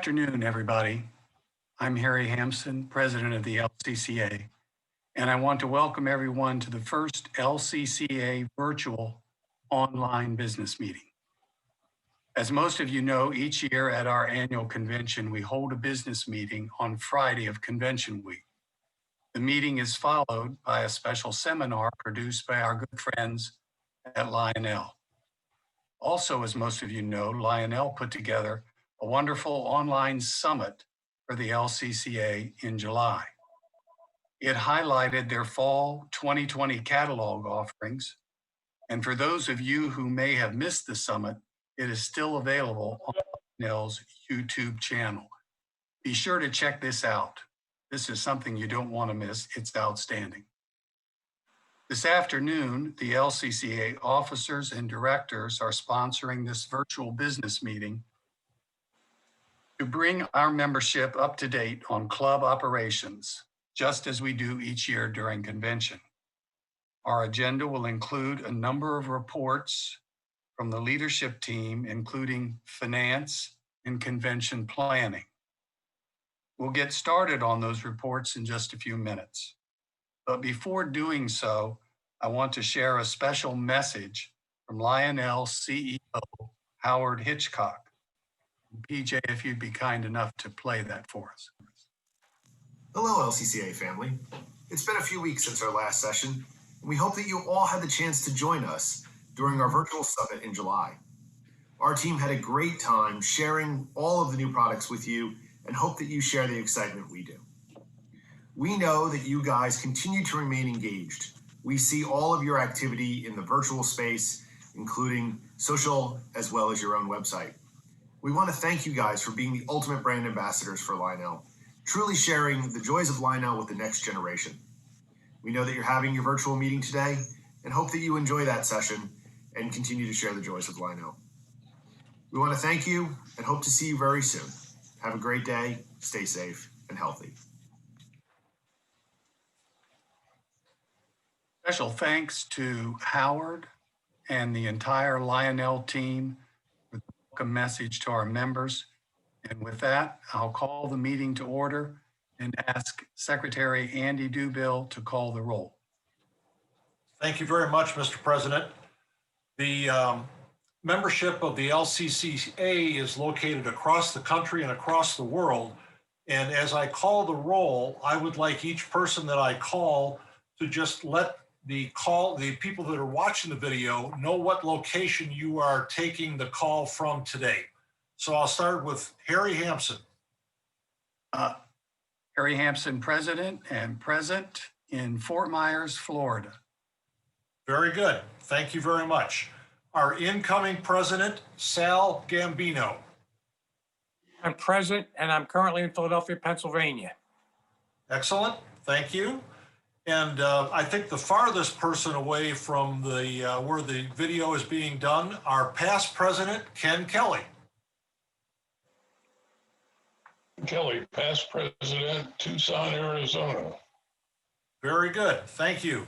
afternoon, everybody. I'm Harry Hampson, President of the Lcca, and I want to welcome everyone to the first Lcca virtual online business meeting. As most of you know, each year at our annual convention, we hold a business meeting on Friday of convention week. The meeting is followed by a special seminar produced by our good friends at Lionel. Also, as most of you know, Lionel put together a wonderful online summit for the Lcca in July. It highlighted their fall 2020 catalog offerings, and for those of you who may have missed the summit, it is still available on Lionel's YouTube channel. Be sure to check this out. This is something you don't want to miss. It's outstanding. This afternoon, the Lcca officers and directors are sponsoring this virtual business meeting to bring our membership up to date on club operations, just as we do each year during convention. Our agenda will include a number of reports from the leadership team, including finance and convention planning. We'll get started on those reports in just a few minutes. But before doing so, I want to share a special message from Lionel CEO Howard Hitchcock. PJ, if you'd be kind enough to play that for us. Hello, Lcca family. It's been a few weeks since our last session, and we hope that you all had the chance to join us during our virtual summit in July. Our team had a great time sharing all of the new products with you and hope that you share the excitement we do. We know that you guys continue to remain engaged. We see all of your activity in the virtual space, including social as well as your own website. We want to thank you guys for being the ultimate brand ambassadors for Lionel, truly sharing the joys of Lionel with the next generation. We know that you're having your virtual meeting today and hope that you enjoy that session and continue to share the joys of Lionel. We want to thank you and hope to see you very soon. Have a great day, stay safe and healthy. Special thanks to Howard and the entire Lionel team for the welcome message to our members. And with that, I'll call the meeting to order and ask Secretary Andy Dubill to call the roll. Thank you very much, Mr. President. The membership of the Lcca is located across the country and across the world. And as I call the roll, I would like each person that I call to just let the people that are watching the video know what location you are taking the call from today. So I'll start with Harry Hampson. Harry Hampson, President and present in Fort Myers, Florida. Very good. Thank you very much. Our incoming president, Sal Gambino. I'm present and I'm currently in Philadelphia, Pennsylvania. Excellent. Thank you. And I think the farthest person away from the where the video is being done, our past president, Ken Kelly. Kelly, past president, Tucson, Arizona. Very good. Thank you.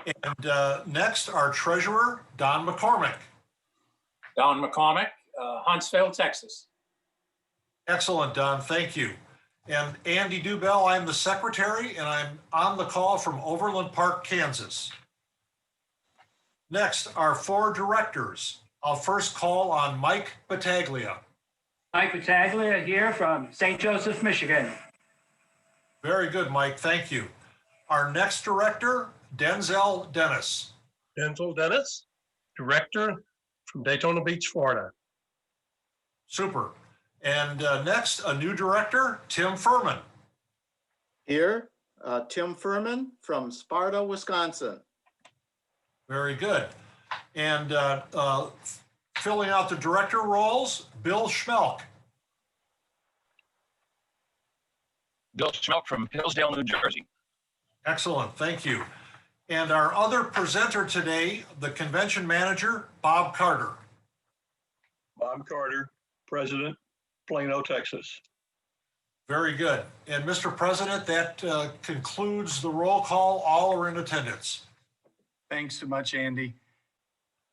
And next, our treasurer, Don McCormick. Don McCormick, Huntsville, Texas. Excellent, Don. Thank you. And Andy Dubell, I'm the secretary, and I'm on the call from Overland Park, Kansas. Next, our four directors. I'll first call on Mike Battaglia. Mike Battaglia here from St. Joseph, Michigan. Very good, Mike. Thank you. Our next director, Denzel Dennis. Denzel Dennis, director from Daytona Beach, Florida. Super. And next, a new director, Tim Furman. Here, Tim Furman from Sparta, Wisconsin. Very good. And filling out the director roles, Bill Schmelk. Bill Schmelk from Hillsdale, New Jersey. Excellent, thank you. And our other presenter today, the convention manager, Bob Carter. Bob Carter, president, Plano, Texas. Very good. And Mr. President, that concludes the roll call. All are in attendance. Thanks so much, Andy.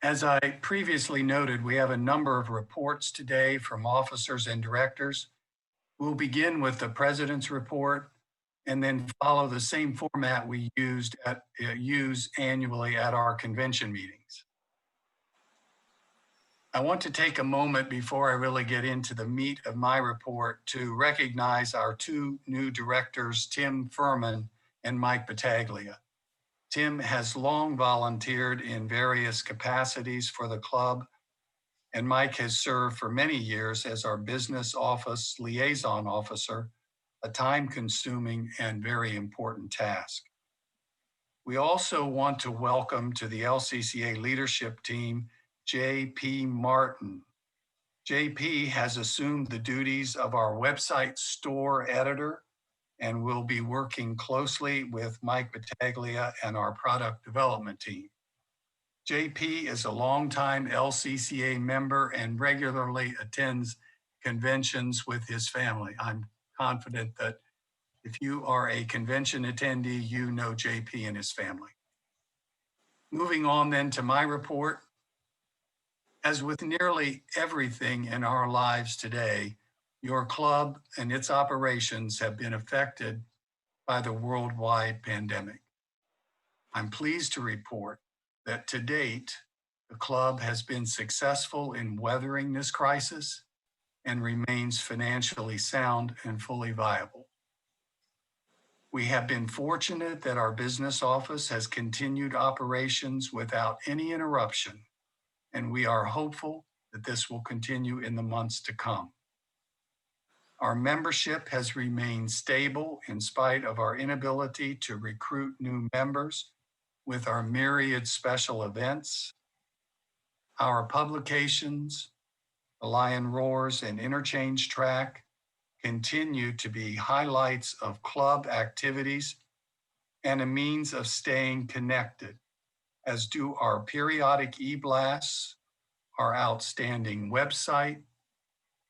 As I previously noted, we have a number of reports today from officers and directors. We'll begin with the president's report and then follow the same format we use annually at our convention meetings. I want to take a moment before I really get into the meat of my report to recognize our two new directors, Tim Furman and Mike Battaglia. Tim has long volunteered in various capacities for the club, and Mike has served for many years as our business office liaison officer, a time-consuming and very important task. We also want to welcome to the LCCA leadership team, J.P. Martin. J.P. has assumed the duties of our website store editor and will be working closely with Mike Battaglia and our product development team. JP is a longtime LCCA member and regularly attends conventions with his family. I'm confident that if you are a convention attendee, you know JP and his family. Moving on then to my report. As with nearly everything in our lives today, your club and its operations have been affected by the worldwide pandemic. I'm pleased to report that to date, the club has been successful in weathering this crisis and remains financially sound and fully viable. We have been fortunate that our business office has continued operations without any interruption, and we are hopeful that this will continue in the months to come. Our membership has remained stable in spite of our inability to recruit new members with our myriad special events. Our publications, The Lion Roars and Interchange Track, continue to be highlights of club activities and a means of staying connected, as do our periodic e-blasts, our outstanding website,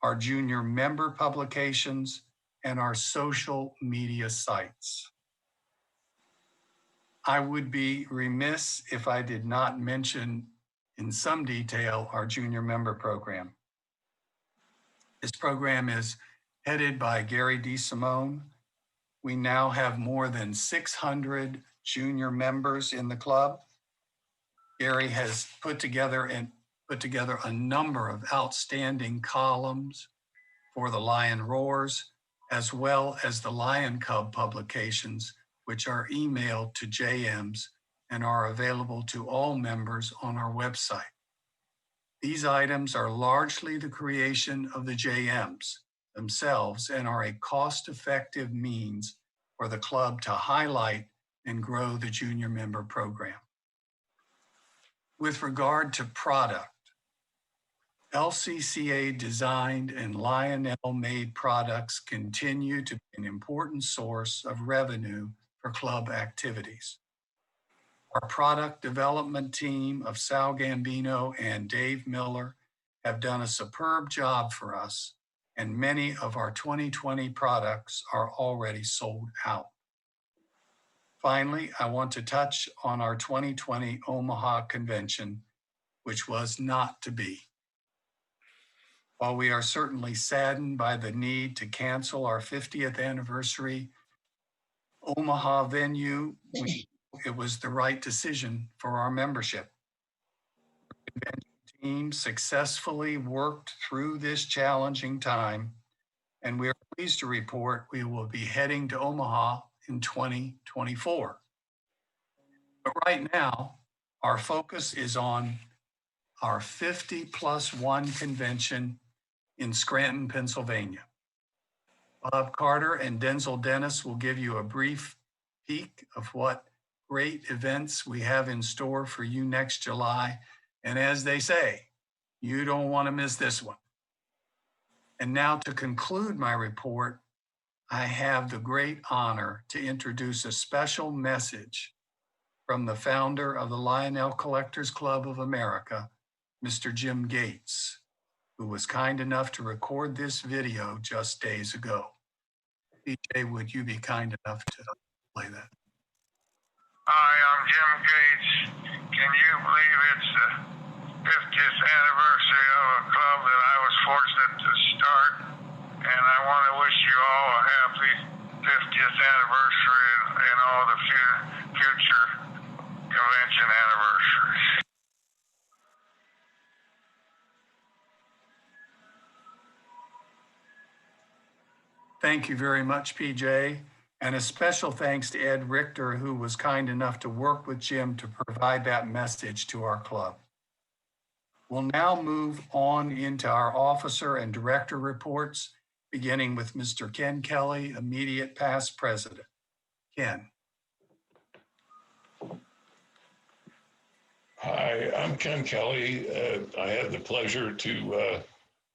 our junior member publications, and our social media sites. I would be remiss if I did not mention in some detail our junior member program. This program is headed by Gary D. Simone. We now have more than 600 junior members in the club. Gary has put together a number of outstanding columns for the Lion Roars, as well as the Lion Cub publications, which are emailed to JMs and are available to all members on our website. These items are largely the creation of the JMs themselves and are a cost-effective means for the club to highlight and grow the junior member program. With regard to product, LCCA designed and Lionel made products continue to be an important source of revenue for club activities. Our product development team of Sal Gambino and Dave Miller have done a superb job for us, and many of our 2020 products are already sold out. Finally, I want to touch on our 2020 Omaha convention, which was not to be. While we are certainly saddened by the need to cancel our 50th anniversary Omaha venue, it was the right decision for our membership. The convention team successfully worked through this challenging time, and we are pleased to report we will be heading to Omaha in 2024. But right now, our focus is on our 50+1 convention in Scranton, Pennsylvania. Bob Carter and Denzel Dennis will give you a brief peek of what great events we have in store for you next July. And as they say, you don't want to miss this one. And now to conclude my report, I have the great honor to introduce a special message from the founder of the Lionel Collectors Club of America, Mr. Jim Gates, who was kind enough to record this video just days ago. DJ, would you be kind enough to play that? Hi, I'm Jim Gates. Can you believe it's the 50th anniversary of a club that I was fortunate to start? and I want to wish you all a happy 50th anniversary and all the future convention anniversaries. Thank you very much, PJ. And a special thanks to Ed Richter, who was kind enough to work with Jim to provide that message to our club. We'll now move on into our officer and director reports, beginning with Mr. Ken Kelly, immediate past president. Ken. Hi, I'm Ken Kelly. I had the pleasure to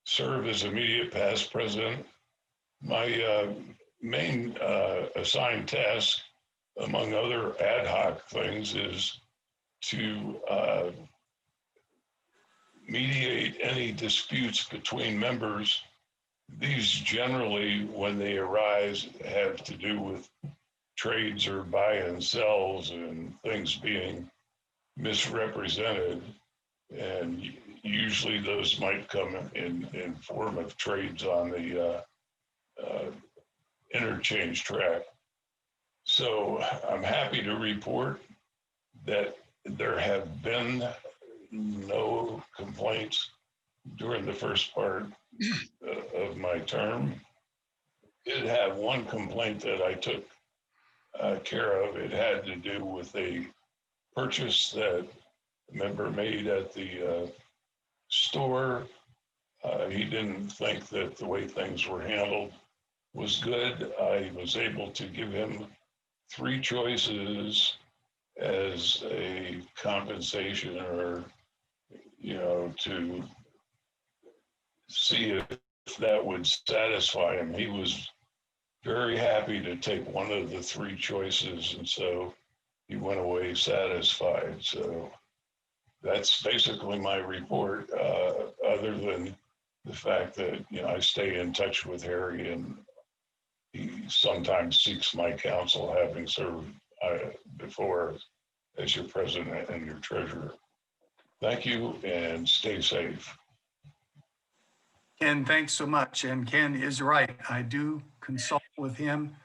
serve as immediate past president. My main assigned task, among other ad hoc things, is to mediate any disputes between members. These generally, when they arise, have to do with trades or buy and sells and things being misrepresented. And usually those might come in form of trades on the interchange track. So I'm happy to report that there have been no complaints during the first part of my term. Did have one complaint that I took care of. It had to do with a purchase that a member made at the store. He didn't think that the way things were handled was good. I was able to give him 3 choices as a compensation, or, to see if that would satisfy him. He was very happy to take one of the 3 choices, and so he went away satisfied. So that's basically my report, other than the fact that, I stay in touch with Harry, and he sometimes seeks my counsel, having served before as your president and your treasurer. Thank you, and stay safe. Ken, thanks so much. And Ken is right. I do consult with him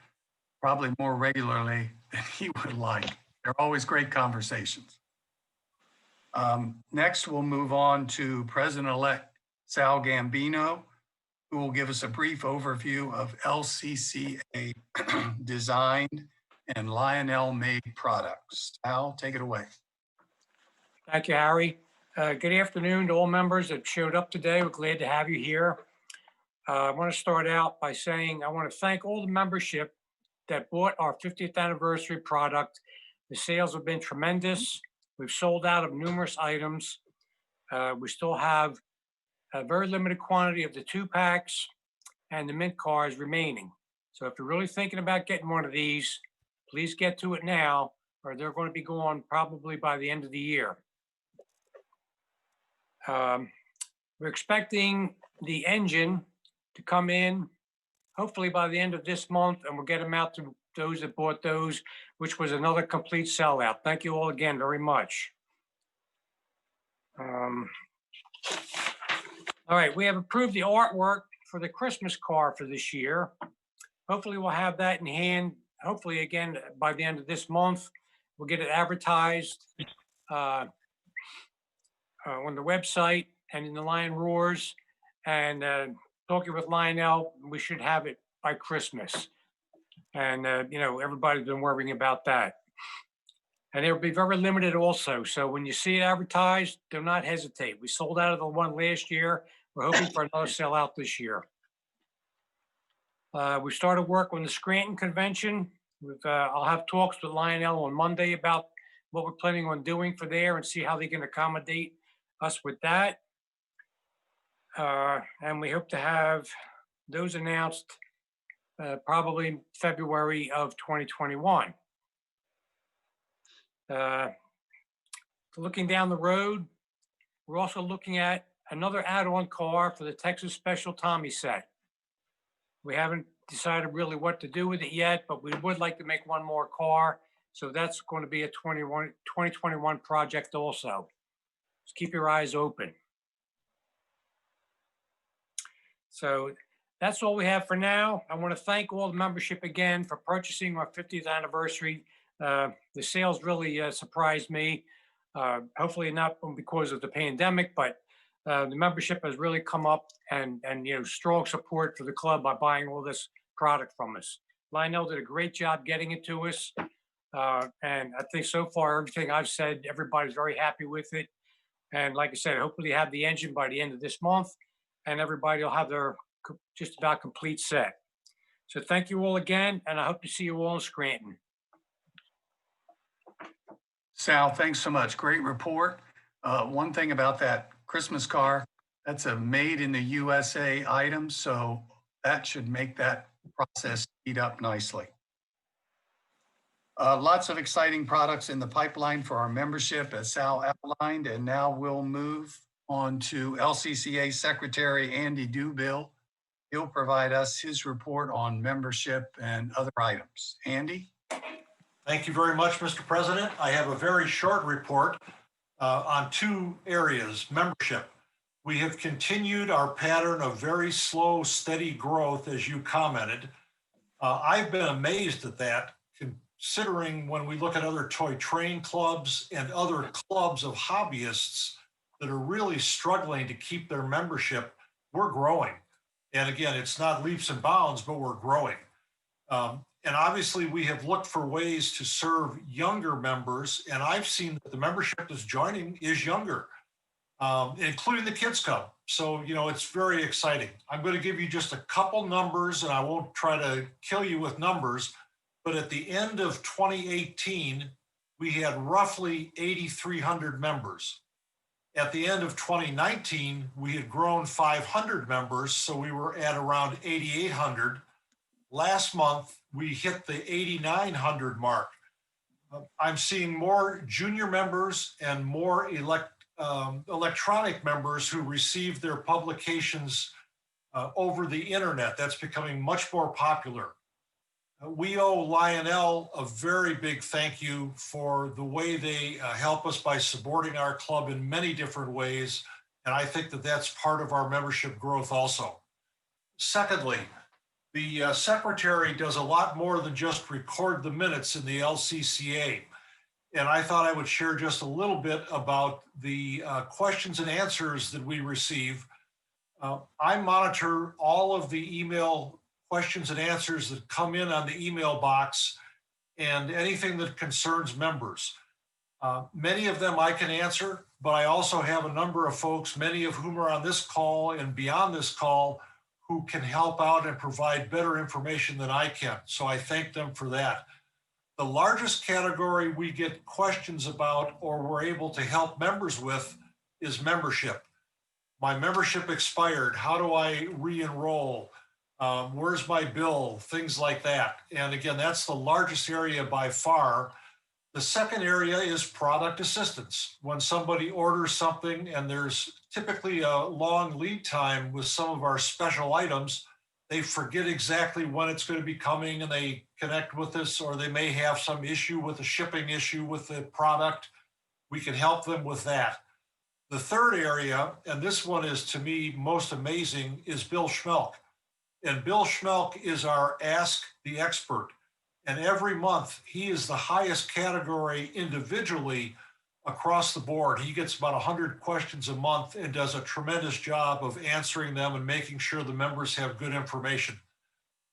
probably more regularly than he would like. They're always great conversations. Next, we'll move on to President-elect Sal Gambino, who will give us a brief overview of LCCA designed and Lionel-made products. Sal, take it away. Thank you, Harry. Good afternoon to all members that showed up today. We're glad to have you here. I want to start out by saying I want to thank all the membership that bought our 50th anniversary product. The sales have been tremendous. We've sold out of numerous items. We still have a very limited quantity of the 2-packs and the mint cards remaining. So if you're really thinking about getting one of these, please get to it now, or they're going to be gone probably by the end of the year. We're expecting the engine to come in hopefully by the end of this month, and we'll get them out to those that bought those, which was another complete sellout. Thank you all again very much. All right, we have approved the artwork for the Christmas car for this year. Hopefully we'll have that in hand, hopefully again by the end of this month. We'll get it advertised on the website and in the Lion Roars. And talking with Lionel, we should have it by Christmas. And, everybody's been worrying about that. And it will be very limited also. So when you see it advertised, do not hesitate. We sold out of the one last year. We're hoping for another sellout this year. We started work on the Scranton convention. I'll have talks with Lionel on Monday about what we're planning on doing for there and see how they can accommodate us with that. And we hope to have those announced probably February of 2021. Looking down the road, we're also looking at another add-on car for the Texas Special Tommy set. We haven't decided really what to do with it yet, but we would like to make one more car. So that's going to be a 2021 project also. Just keep your eyes open. So That's all we have for now. I want to thank all the membership again for purchasing our 50th anniversary. The sales really surprised me. Hopefully not because of the pandemic, but the membership has really come up and strong support for the club by buying all this product from us. Lionel did a great job getting it to us. And I think so far, everything I've said, everybody's very happy with it. And like I said, hopefully have the engine by the end of this month and everybody will have their just about complete set. So thank you all again, and I hope to see you all in Scranton. Sal, thanks so much. Great report. One thing about that Christmas car, that's a made in the USA item, so that should make that process speed up nicely. Lots of exciting products in the pipeline for our membership, as Sal outlined, and now we'll move on to LCCA Secretary Andy Dubill. He'll provide us his report on membership and other items. Andy? Thank you very much, Mr. President. I have a very short report on two areas. Membership. We have continued our pattern of very slow, steady growth, as you commented. I've been amazed at that, considering when we look at other toy train clubs and other clubs of hobbyists that are really struggling to keep their membership, we're growing. And again, it's not leaps and bounds, but we're growing. And obviously we have looked for ways to serve younger members, and I've seen that the membership that's joining is younger, including the Kids Club. So, it's very exciting. I'm going to give you just a couple numbers, and I won't try to kill you with numbers, but at the end of 2018, we had roughly 8,300 members. At the end of 2019, we had grown 500 members, so we were at around 8,800. Last month, we hit the 8,900 mark. I'm seeing more junior members and more electronic members who receive their publications over the internet. That's becoming much more popular. We owe Lionel a very big thank you for the way they help us by supporting our club in many different ways. And I think that that's part of our membership growth also. Secondly, the secretary does a lot more than just record the minutes in the LCCA. And I thought I would share just a little bit about the questions and answers that we receive. I monitor all of the email questions and answers that come in on the email box and anything that concerns members. Many of them I can answer, but I also have a number of folks, many of whom are on this call and beyond this call, who can help out and provide better information than I can. So I thank them for that. The largest category we get questions about or we're able to help members with is membership. My membership expired. How do I re-enroll? Where's my bill? Things like that. And again, that's the largest area by far. The second area is product assistance. When somebody orders something and there's typically a long lead time with some of our special items, they forget exactly when it's going to be coming and they connect with us, or they may have some issue with a shipping issue with the product. We can help them with that. The third area, and this one is to me most amazing, is Bill Schmelk. And Bill Schmelk is our Ask the Expert. And every month, he is the highest category individually across the board. He gets about 100 questions a month and does a tremendous job of answering them and making sure the members have good information.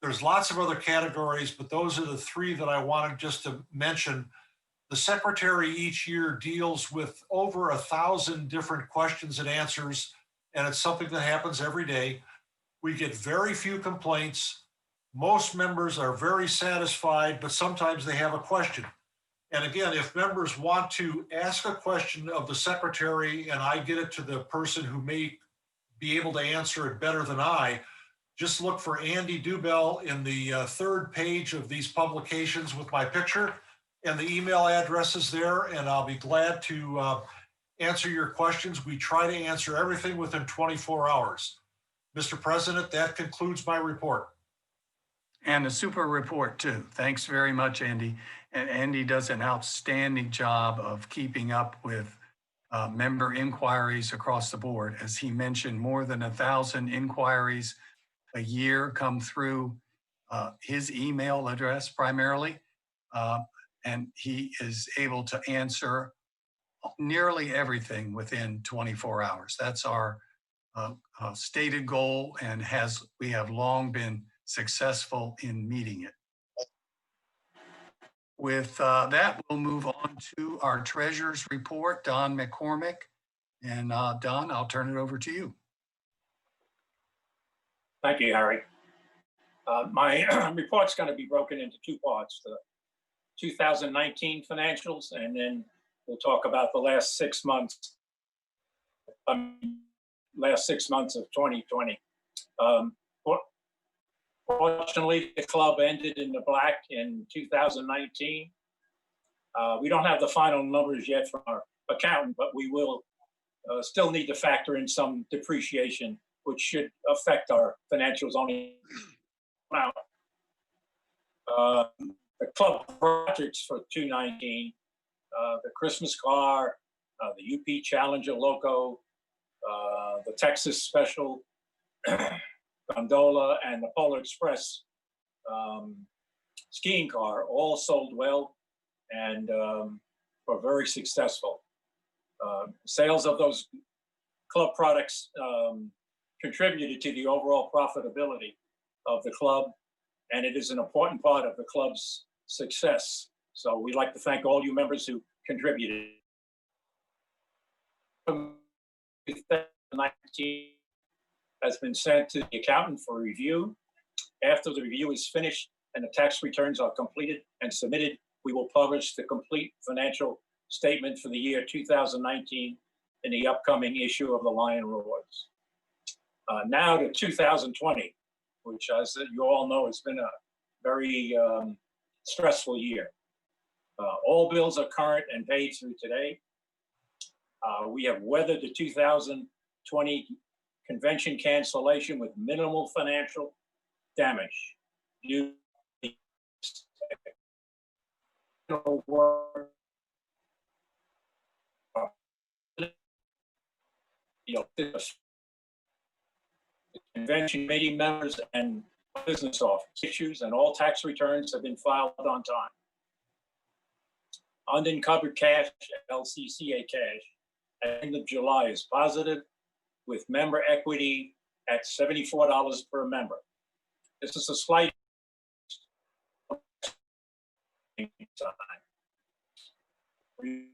There's lots of other categories, but those are the three that I wanted just to mention. The secretary each year deals with over 1,000 different questions and answers, and it's something that happens every day. We get very few complaints. Most members are very satisfied, but sometimes they have a question. And again, if members want to ask a question of the secretary and I get it to the person who may be able to answer it better than I, just look for Andy Dubill in the third page of these publications with my picture, and the email address is there, and I'll be glad to answer your questions. We try to answer everything within 24 hours. Mr. President, that concludes my report. And a super report too. Thanks very much, Andy. And Andy does an outstanding job of keeping up with member inquiries across the board. As he mentioned, more than 1,000 inquiries a year come through his email address primarily. And he is able to answer nearly everything within 24 hours. That's our stated goal, and we have long been successful in meeting it. With that, we'll move on to our treasurer's report, Don McCormick. And Don, I'll turn it over to you. Thank you, Harry. My report's going to be broken into two parts: the 2019 financials, and then we'll talk about the last 6 months. Last 6 months of 2020. Fortunately, the club ended in the black in 2019. We don't have the final numbers yet from our accountant, but we will still need to factor in some depreciation, which should affect our financials only amount. The club projects for 2019, the Christmas car, the UP Challenger Loco, the Texas Special Gondola, and the Polar Express skiing car all sold well and were very successful. Sales of those club products contributed to the overall profitability of the club, and it is an important part of the club's success. So we'd like to thank all you members who contributed. 2019 has been sent to the accountant for review. After the review is finished and the tax returns are completed and submitted, we will publish the complete financial statement for the year 2019 in the upcoming issue of the Lion Rewards. Now to 2020, which, as you all know, has been a very stressful year. All bills are current and paid through today. We have weathered the 2020 convention cancellation with minimal financial damage due to the work. The convention committee members and business office issues, and all tax returns have been filed on time. Unencumbered cash, LCCA cash, at the end of July is positive, with member equity at $74 per member. This is a slight time. We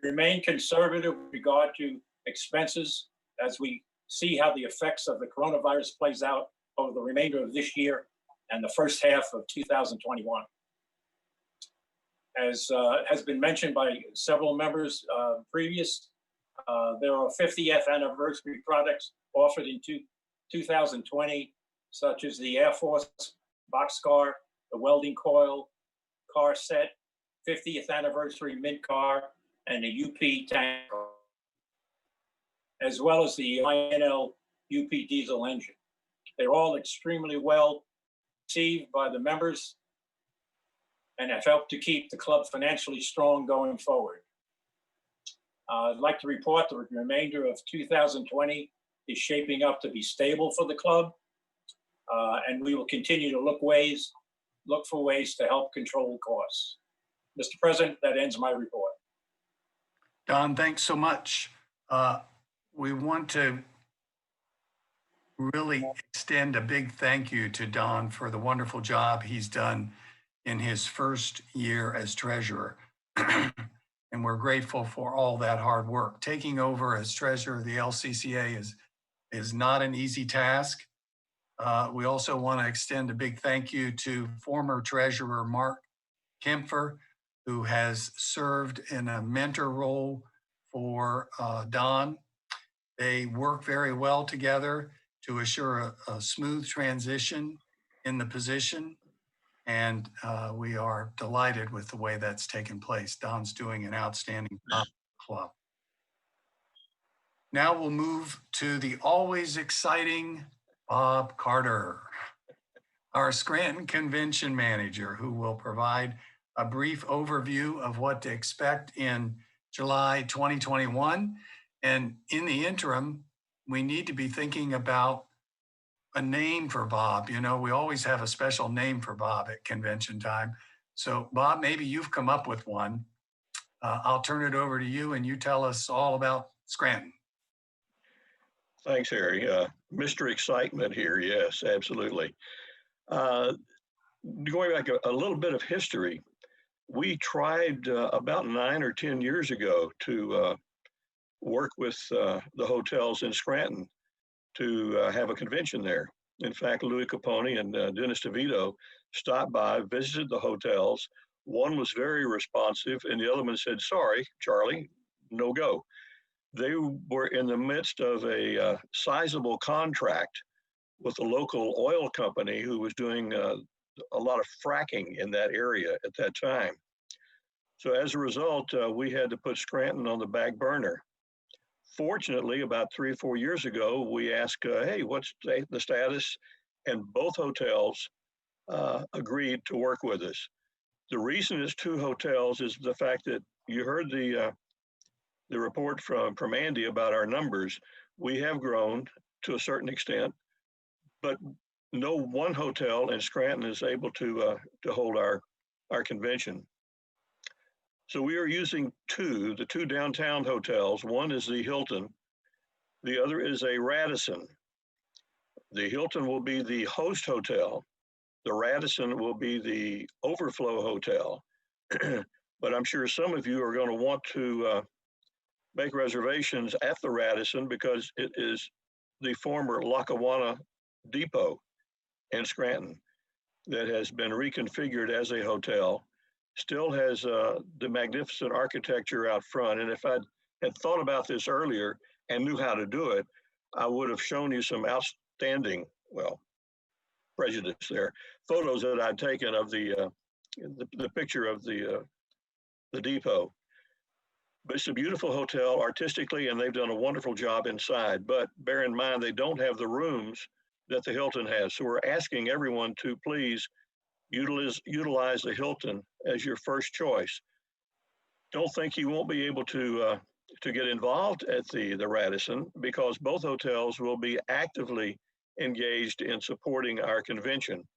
remain conservative with regard to expenses as we see how the effects of the coronavirus plays out over the remainder of this year and the first half of 2021. As has been mentioned by several members previous, there are 50th anniversary products offered in 2020, such as the Air Force boxcar, the welding coil car set, 50th anniversary mint car, and the UP tank car, as well as the INL UP diesel engine. They're all extremely well received by the members and have helped to keep the club financially strong going forward. I'd like to report the remainder of 2020 is shaping up to be stable for the club, and we will continue to look for ways to help control costs. Mr. President, that ends my report. Don, thanks so much. We want to really extend a big thank you to Don for the wonderful job he's done in his first year as treasurer. And we're grateful for all that hard work. Taking over as treasurer of the LCCA is not an easy task. We also want to extend a big thank you to former treasurer Mark Kempfer, who has served in a mentor role for Don. They work very well together to assure a smooth transition in the position. And we are delighted with the way that's taken place. Don's doing an outstanding job at the club. Now we'll move to the always exciting Bob Carter, our Scranton Convention Manager, who will provide a brief overview of what to expect in July 2021. And in the interim, we need to be thinking about a name for Bob. You know, we always have a special name for Bob at convention time. So Bob, maybe you've come up with one. I'll turn it over to you and you tell us all about Scranton. Thanks, Harry. Mr. Excitement here. Yes, absolutely. Going back a little bit of history, we tried about 9 or 10 years ago to work with the hotels in Scranton to have a convention there. In fact, Louis Capone and Dennis DeVito stopped by, visited the hotels. One was very responsive, and the other one said, "Sorry, Charlie, no go." They were in the midst of a sizable contract with a local oil company who was doing a lot of fracking in that area at that time. So as a result, we had to put Scranton on the back burner. Fortunately, about 3 or 4 years ago, we asked, hey, what's the status? And both hotels agreed to work with us. The reason it's 2 hotels is the fact that you heard the report from Andy about our numbers. We have grown to a certain extent, but no one hotel in Scranton is able to hold our convention. So we are using the two downtown hotels. One is the Hilton. The other is a Radisson. The Hilton will be the host hotel. The Radisson will be the overflow hotel. But I'm sure some of you are going to want to make reservations at the Radisson because it is the former Lackawanna Depot in Scranton that has been reconfigured as a hotel. Still has the magnificent architecture out front. And if I had thought about this earlier and knew how to do it, I would have shown you some outstanding, well, prejudice there, photos that I'd taken of the picture of the depot. But it's a beautiful hotel artistically, and they've done a wonderful job inside. But bear in mind, they don't have the rooms that the Hilton has. So we're asking everyone to please utilize the Hilton as your first choice. Don't think you won't be able to get involved at the Radisson because both hotels will be actively engaged in supporting our convention.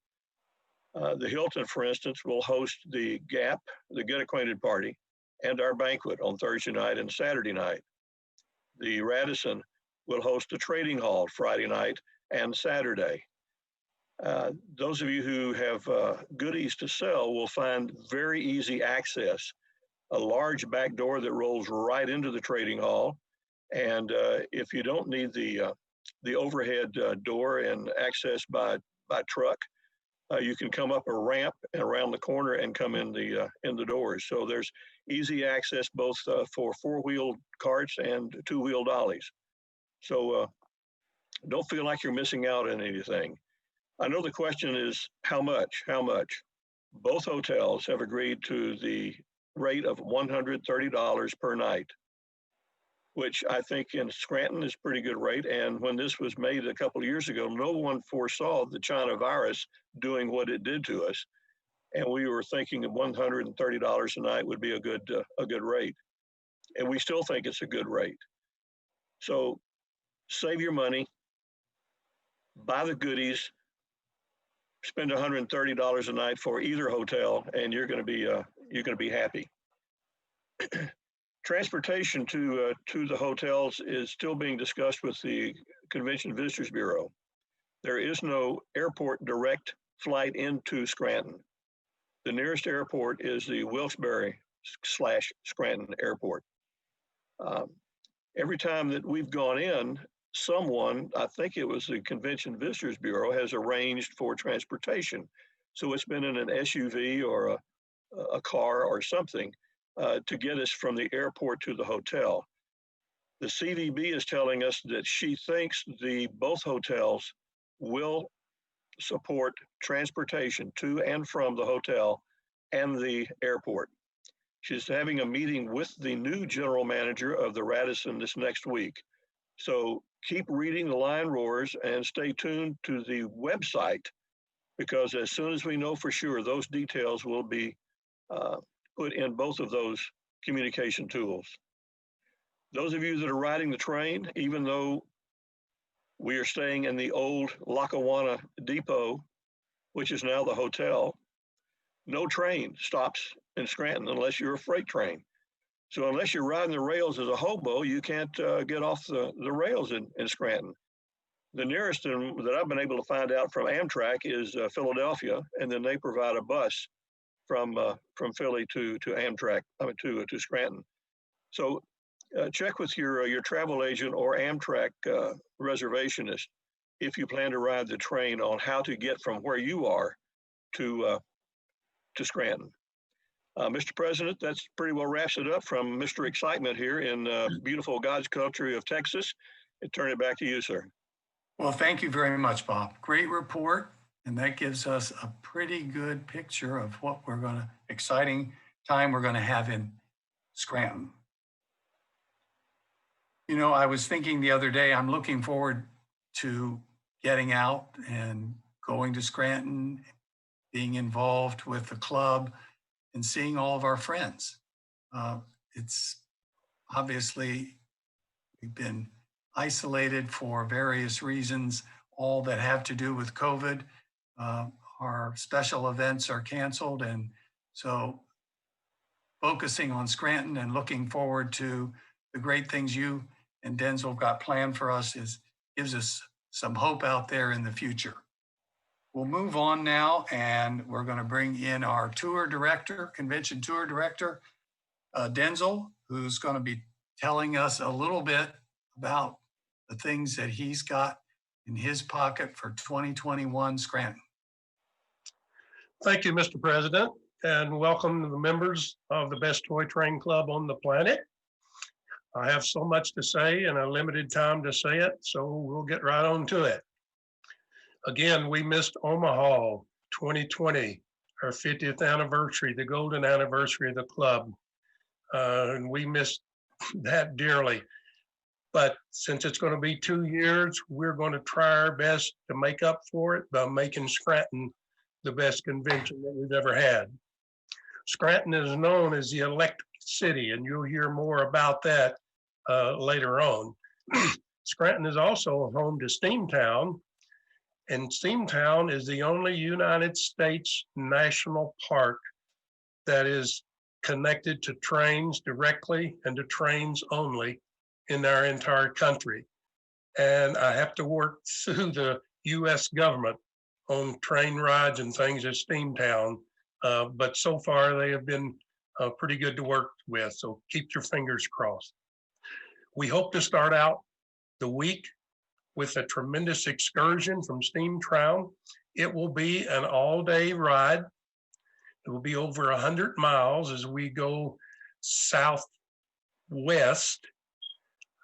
The Hilton, for instance, will host the GAP, the Get Acquainted Party, and our banquet on Thursday night and Saturday night. The Radisson will host a trading hall Friday night and Saturday. Those of you who have goodies to sell will find very easy access, a large back door that rolls right into the trading hall. And if you don't need the overhead door and access by truck, you can come up a ramp and around the corner and come in the doors. So there's easy access both for 4-wheeled carts and 2-wheel dollies. So don't feel like you're missing out on anything. I know the question is how much? How much? Both hotels have agreed to the rate of $130 per night, which I think in Scranton is a pretty good rate. And when this was made a couple of years ago, no one foresaw the China virus doing what it did to us. And we were thinking of $130 a night would be a good rate. And we still think it's a good rate. So save your money, buy the goodies, spend $130 a night for either hotel, and you're going to be happy. Transportation to the hotels is still being discussed with the Convention Visitors Bureau. There is no airport direct flight into Scranton. The nearest airport is the Wilkes-Barre/Scranton Airport. Every time that we've gone in, someone, I think it was the Convention Visitors Bureau, has arranged for transportation. So it's been in an SUV or a car or something to get us from the airport to the hotel. The CVB is telling us that she thinks both hotels will support transportation to and from the hotel and the airport. She's having a meeting with the new general manager of the Radisson this next week. So keep reading the line roars and stay tuned to the website, because as soon as we know for sure, those details will be put in both of those communication tools. Those of you that are riding the train, even though We are staying in the old Lackawanna Depot, which is now the hotel. No train stops in Scranton unless you're a freight train. So unless you're riding the rails as a hobo, you can't get off the rails in Scranton. The nearest that I've been able to find out from Amtrak is Philadelphia, and then they provide a bus from Philly to Amtrak, to Scranton. So check with your travel agent or Amtrak reservationist if you plan to ride the train on how to get from where you are to Scranton. Mr. President, that's pretty well wraps it up from Mr. Excitement here in beautiful God's country of Texas. And turn it back to you, sir. Well, thank you very much, Bob. Great report. And that gives us a pretty good picture of what exciting time we're going to have in Scranton. You know, I was thinking the other day, I'm looking forward to getting out and going to Scranton, being involved with the club, and seeing all of our friends. It's obviously, we've been isolated for various reasons, all that have to do with COVID. Our special events are canceled. And so focusing on Scranton and looking forward to the great things you and Denzel got planned for us gives us some hope out there in the future. We'll move on now, and we're going to bring in our tour director, convention tour director, Denzel, who's going to be telling us a little bit about the things that he's got in his pocket for 2021 Scranton. Thank you, Mr. President, and welcome to the members of the best toy train club on the planet. I have so much to say and a limited time to say it, so we'll get right on to it. Again, we missed Omaha 2020, our 50th anniversary, the golden anniversary of the club. And we missed that dearly. But since it's going to be 2 years, we're going to try our best to make up for it by making Scranton the best convention that we've ever had. Scranton is known as the electric city, and you'll hear more about that later on. Scranton is also home to Steamtown, and Steamtown is the only United States national park that is connected to trains directly and to trains only in our entire country. And I have to work through the US government on train rides and things at Steamtown, but so far they have been pretty good to work with, so keep your fingers crossed. We hope to start out the week with a tremendous excursion from Steamtown. It will be an all-day ride. It will be over 100 miles as we go southwest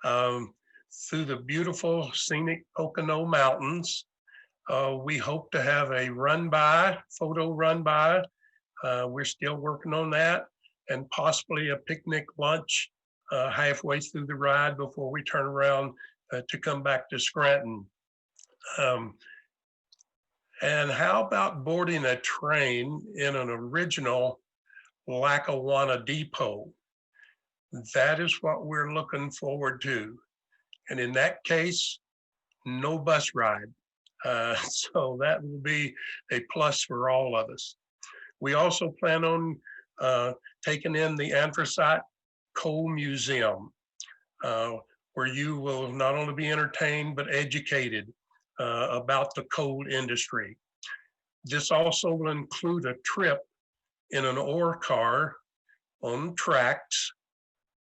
through the beautiful scenic Pocono Mountains. We hope to have a photo run by. We're still working on that, and possibly a picnic lunch halfway through the ride before we turn around to come back to Scranton. And how about boarding a train in an original Lackawanna depot? That is what we're looking forward to. And in that case, no bus ride. So that will be a plus for all of us. We also plan on taking in the Anthracite Coal Museum, where you will not only be entertained, but educated about the coal industry. This also will include a trip in an ore car on tracks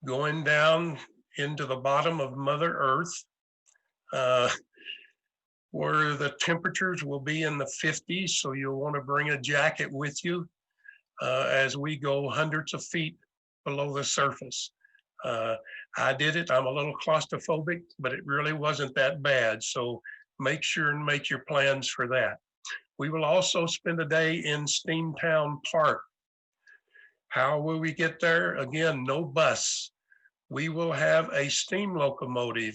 going down into the bottom of Mother Earth, where the temperatures will be in the 50s, so you'll want to bring a jacket with you as we go hundreds of feet below the surface. I did it. I'm a little claustrophobic, but it really wasn't that bad. So make sure and make your plans for that. We will also spend a day in Steamtown Park. How will we get there? Again, no bus. We will have a steam locomotive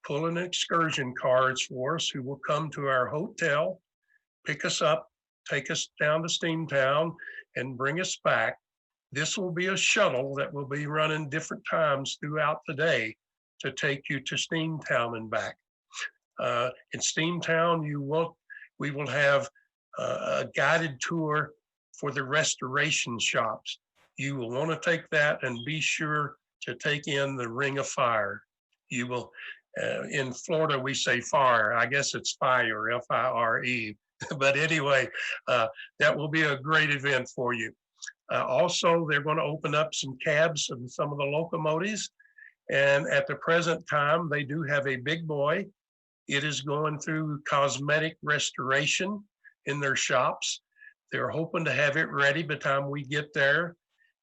pulling excursion cars for us who will come to our hotel, pick us up, take us down to Steamtown, and bring us back. This will be a shuttle that will be running different times throughout the day to take you to Steamtown and back. In Steamtown, we will have a guided tour for the restoration shops. You will want to take that and be sure to take in the Ring of Fire. You will, in Florida, we say fire. I guess it's fire, F-I-R-E. But anyway, that will be a great event for you. Also, they're going to open up some cabs and some of the locomotives. And at the present time, they do have a big boy. It is going through cosmetic restoration in their shops. They're hoping to have it ready by the time we get there.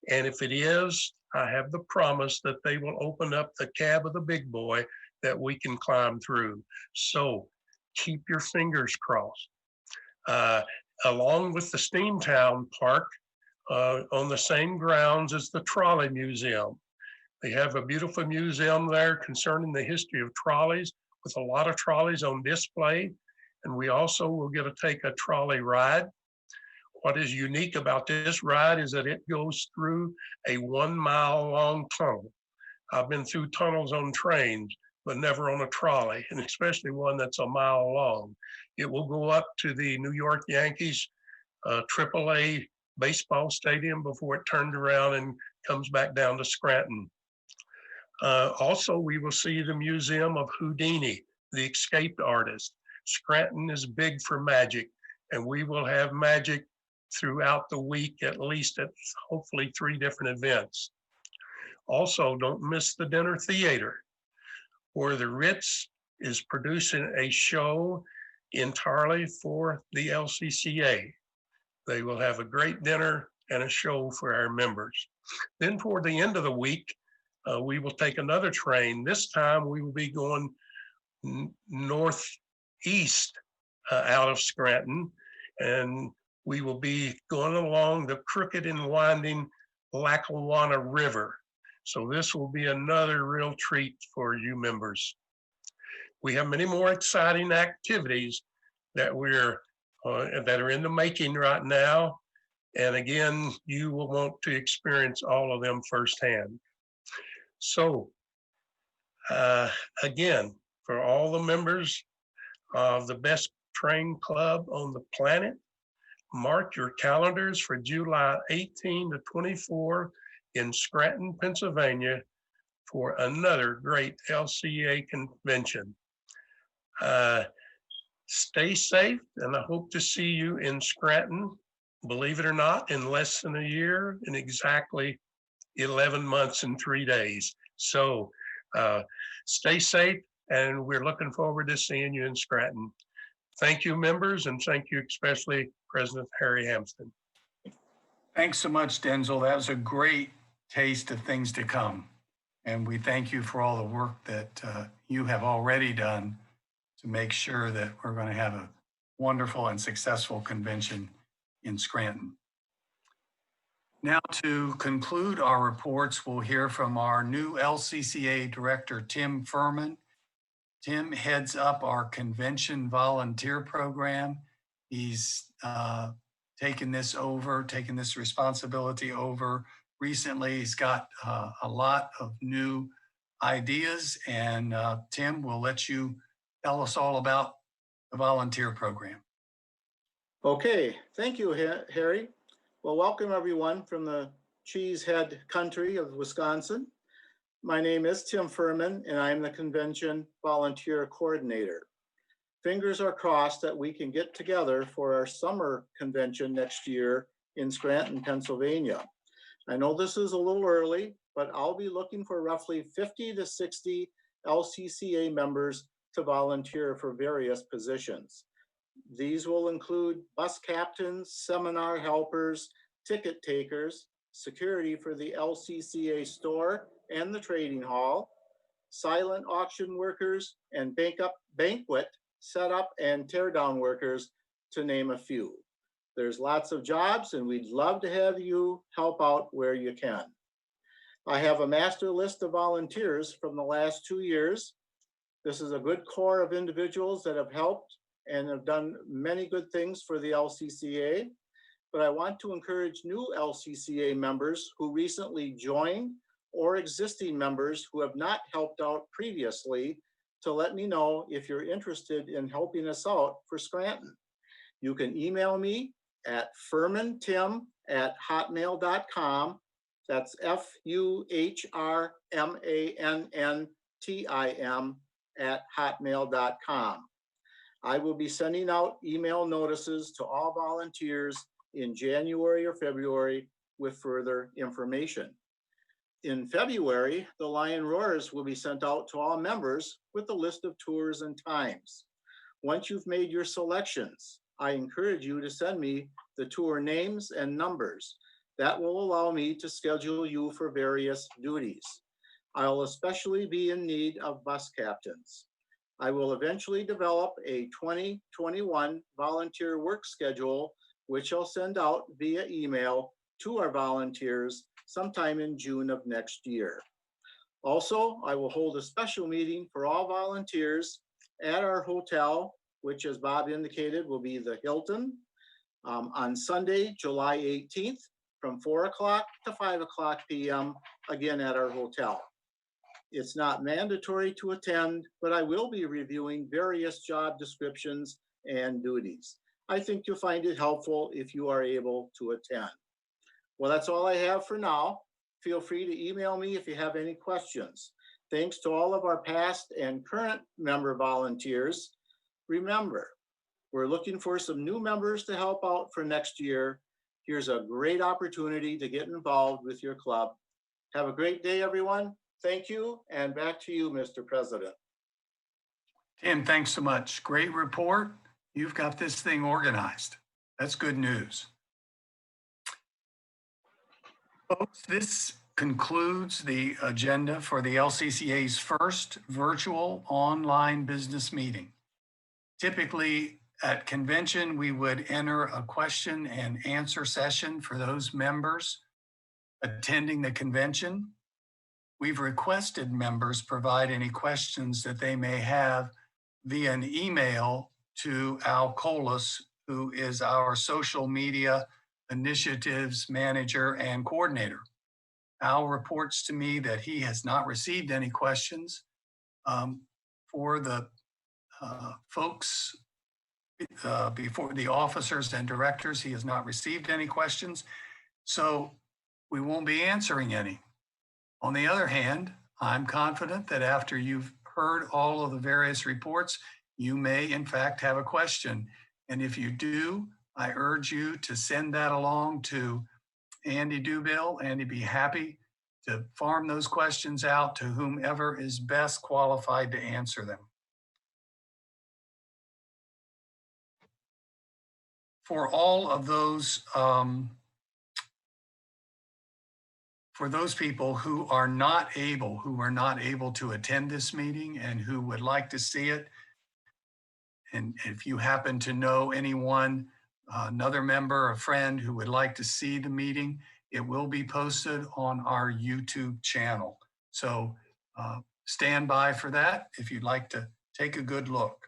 And if it is, I have the promise that they will open up the cab of the big boy that we can climb through. So keep your fingers crossed. Along with the Steamtown Park, on the same grounds as the Trolley Museum. They have a beautiful museum there concerning the history of trolleys, with a lot of trolleys on display. And we also will get to take a trolley ride. What is unique about this ride is that it goes through a 1 mile long tunnel. I've been through tunnels on trains, but never on a trolley, and especially one that's a mile long. It will go up to the New York Yankees AAA baseball stadium before it turned around and comes back down to Scranton. Also, we will see the Museum of Houdini, the escaped artist. Scranton is big for magic, and we will have magic throughout the week, at least at hopefully 3 different events. Also, don't miss the dinner theater, where the Ritz is producing a show entirely for the LCCA. They will have a great dinner and a show for our members. Then toward the end of the week, we will take another train. This time we will be going northeast out of Scranton, and we will be going along the crooked and winding Lackawanna River. So this will be another real treat for you members. We have many more exciting activities that that are in the making right now. And again, you will want to experience all of them firsthand. So again, for all the members of the Best Train Club on the planet, mark your calendars for July 18 to 24 in Scranton, Pennsylvania for another great LCA convention. Stay safe, and I hope to see you in Scranton, believe it or not, in less than a year, in exactly 11 months and 3 days. So stay safe, and we're looking forward to seeing you in Scranton. Thank you, members, and thank you especially President Harry Hampton. Thanks so much, Denzel. That was a great taste of things to come. And we thank you for all the work that you have already done to make sure that we're going to have a wonderful and successful convention in Scranton. Now, to conclude our reports, we'll hear from our new LCCA Director, Tim Furman. Tim heads up our convention volunteer program. He's taken this responsibility over recently. He's got a lot of new ideas, and Tim, we'll let you tell us all about the volunteer program. Okay, thank you, Harry. Well, welcome everyone from the cheesehead country of Wisconsin. My name is Tim Furman, and I'm the convention volunteer coordinator. Fingers are crossed that we can get together for our summer convention next year in Scranton, Pennsylvania. I know this is a little early, but I'll be looking for roughly 50 to 60 LCCA members to volunteer for various positions. These will include bus captains, seminar helpers, ticket takers, security for the LCCA store and the trading hall, silent auction workers, and banquet setup and teardown workers, to name a few. There's lots of jobs, and we'd love to have you help out where you can. I have a master list of volunteers from the last 2 years. This is a good core of individuals that have helped and have done many good things for the LCCA, but I want to encourage new LCCA members who recently joined or existing members who have not helped out previously to let me know if you're interested in helping us out for Scranton. You can email me at furmantim@hotmail.com. That's FUHRMANNTIM@hotmail.com. I will be sending out email notices to all volunteers in January or February with further information. In February, the Lion Roars will be sent out to all members with a list of tours and times. Once you've made your selections, I encourage you to send me the tour names and numbers. That will allow me to schedule you for various duties. I'll especially be in need of bus captains. I will eventually develop a 2021 volunteer work schedule, which I'll send out via email to our volunteers sometime in June of next year. Also, I will hold a special meeting for all volunteers at our hotel, which, as Bob indicated, will be the Hilton, on Sunday, July 18th, from 4 o'clock to 5 o'clock p.m., again at our hotel. It's not mandatory to attend, but I will be reviewing various job descriptions and duties. I think you'll find it helpful if you are able to attend. Well, that's all I have for now. Feel free to email me if you have any questions. Thanks to all of our past and current member volunteers. Remember, we're looking for some new members to help out for next year. Here's a great opportunity to get involved with your club. Have a great day, everyone. Thank you, and back to you, Mr. President. Tim, thanks so much. Great report. You've got this thing organized. That's good news. Folks, this concludes the agenda for the LCCA's first virtual online business meeting. Typically, at convention, we would enter a question and answer session for those members attending the convention. We've requested members provide any questions that they may have via an email to Al Colas, who is our social media initiatives manager and coordinator. Al reports to me that he has not received any questions for the folks before the officers and directors. He has not received any questions, so we won't be answering any. On the other hand, I'm confident that after you've heard all of the various reports, you may in fact have a question. And if you do, I urge you to send that along to Andy Dubill. Andy be happy to farm those questions out to whomever is best qualified to answer them. For all of those, for those people who are not able to attend this meeting and who would like to see it, and if you happen to know anyone, another member, a friend who would like to see the meeting, it will be posted on our YouTube channel. So stand by for that if you'd like to take a good look.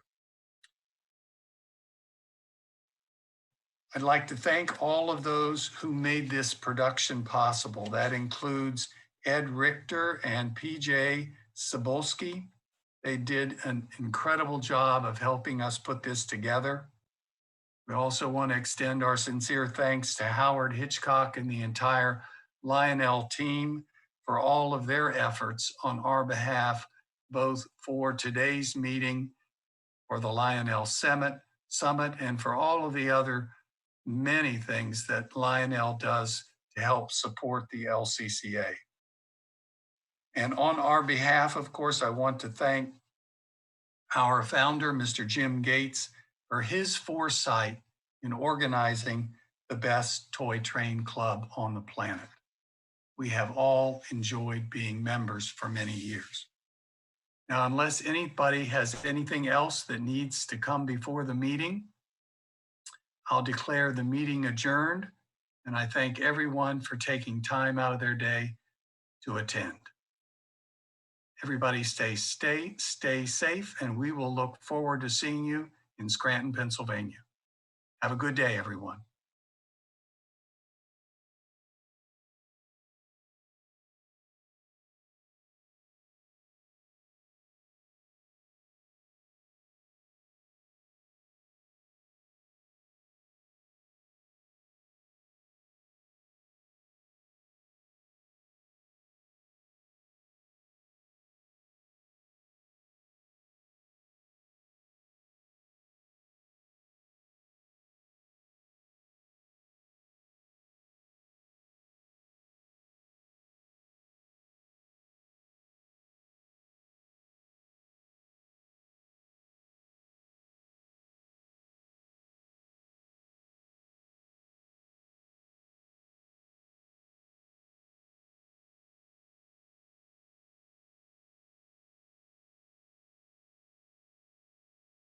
I'd like to thank all of those who made this production possible. That includes Ed Richter and PJ Sobolski. They did an incredible job of helping us put this together. We also want to extend our sincere thanks to Howard Hitchcock and the entire Lionel team for all of their efforts on our behalf, both for today's meeting, for the Lionel Summit, and for all of the other many things that Lionel does to help support the LCCA. And on our behalf, of course, I want to thank our founder, Mr. Jim Gates, for his foresight in organizing the best toy train club on the planet. We have all enjoyed being members for many years. Now, unless anybody has anything else that needs to come before the meeting, I'll declare the meeting adjourned, and I thank everyone for taking time out of their day to attend. Everybody stay safe, and we will look forward to seeing you in Scranton, Pennsylvania. Have a good day, everyone.